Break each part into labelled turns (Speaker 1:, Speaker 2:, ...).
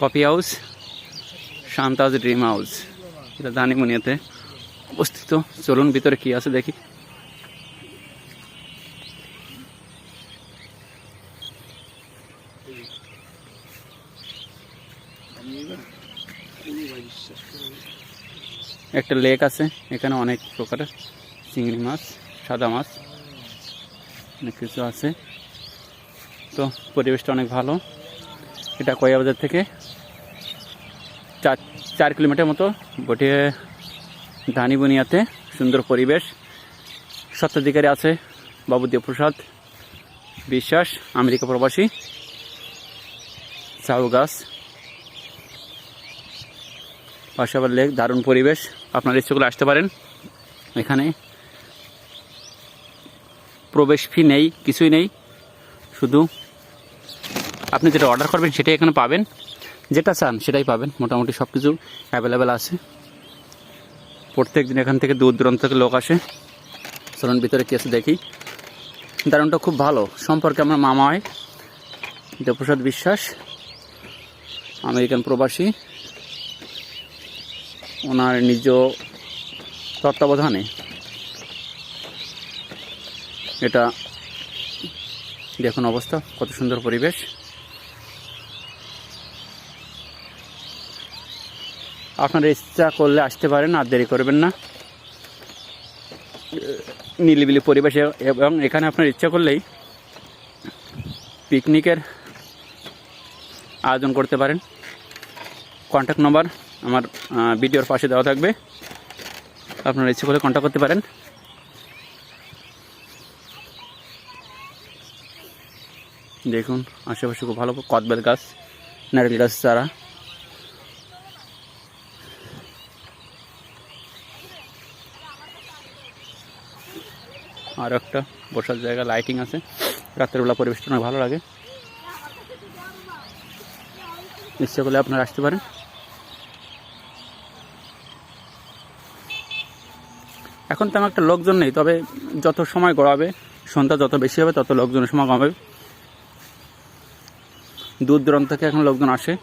Speaker 1: Coffee house, শান্তাজ dream house, এটা ধানিমুনিয়াতে অবস্থিত। চলুন ভিতরে কি আছে দেখি। একটা লেক আছে, এখানে অনেক প্রকারের চিংড়ি মাছ, সাদা মাছ, অনেক কিছু আছে। তো পরিবেশটা অনেক ভালো। এটা কয়াবাজার থেকে 4 কিলোমিটার মতো বটে ধানিবুনিয়াতে। সুন্দর পরিবেশ। স্বত্বাধিকারী আছে বাবু দেবপ্রসাদ বিশ্বাস, আমেরিকা প্রবাসী। চাউ গাছ, পাশে আবার লেক, দারুণ পরিবেশ। আপনার ইচ্ছে করলে আসতে পারেন। এখানে প্রবেশ ফি নেই, কিছুই নেই, শুধু আপনি যেটা অর্ডার করবেন সেটাই এখানে পাবেন, যেটা চান সেটাই পাবেন। মোটামুটি সব কিছু অ্যাভেলেবেল আছে। প্রত্যেক দিন এখান থেকে দূর দূরান্ত থেকে লোক আসে। চলুন ভিতরে কি আছে দেখি। দারুণটা খুব ভালো। সম্পর্কে আমার মামা হয় দেবপ্রসাদ বিশ্বাস, আমেরিকান প্রবাসী। ওনার নিজ তত্ত্বাবধানে এটা দেখুন অবস্থা, কত সুন্দর পরিবেশ। আপনারা ইচ্ছা করলে আসতে পারেন, আর দেরি করবেন না। নিলিবিলি পরিবেশে, এবং এখানে আপনার ইচ্ছা করলেই পিকনিকের আয়োজন করতে পারেন। কন্ট্যাক্ট নাম্বার আমার ভিডিওর পাশে দেওয়া থাকবে, আপনারা ইচ্ছে করলে কন্ট্যাক্ট করতে পারেন। দেখুন আশেপাশে খুব ভালো কদবেল গাছ, নারকেল গাছ চারা। আর একটা বসার জায়গা, লাইটিং আছে। রাত্রেবেলা পরিবেশটা অনেক ভালো লাগে। ইচ্ছে করলে আপনারা আসতে পারেন। এখন তেমন একটা লোকজন নেই, তবে যত সময় গড়াবে, সন্ধ্যা যত বেশি হবে তত লোকজনের সময় কমবে। দূর দূরান্ত থেকে এখন লোকজন আসে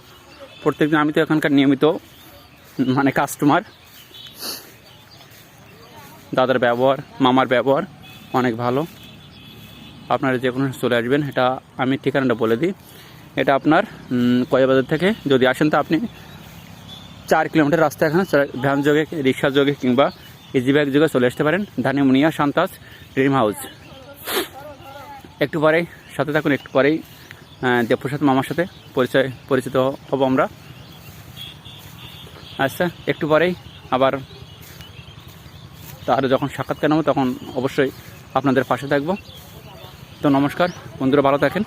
Speaker 1: প্রত্যেকদিন। আমি তো এখানকার নিয়মিত কাস্টমার। দাদার ব্যবহার, মামার ব্যবহার অনেক ভালো। আপনারা যে কোনো চলে আসবেন। এটা আমি ঠিকানাটা বলে দিই। এটা আপনার কয়াবাজার থেকে যদি আসেন তো আপনি 4 কিলোমিটার রাস্তা। এখানে ভ্যান যোগে, রিক্সা যোগে কিংবা ইজি ব্যাগ যোগে চলে আসতে পারেন। ধানিমুনিয়া শান্তাজ ড্রিম হাউস। একটু পরেই সাথে থাকুন, একটু পরেই দেবপ্রসাদ মামার সাথে পরিচিত হব আমরা। আচ্ছা, একটু পরেই আবার তার যখন সাক্ষাৎকার নেব তখন অবশ্যই আপনাদের পাশে থাকব। তো নমস্কার বন্ধুরা, ভালো থাকেন।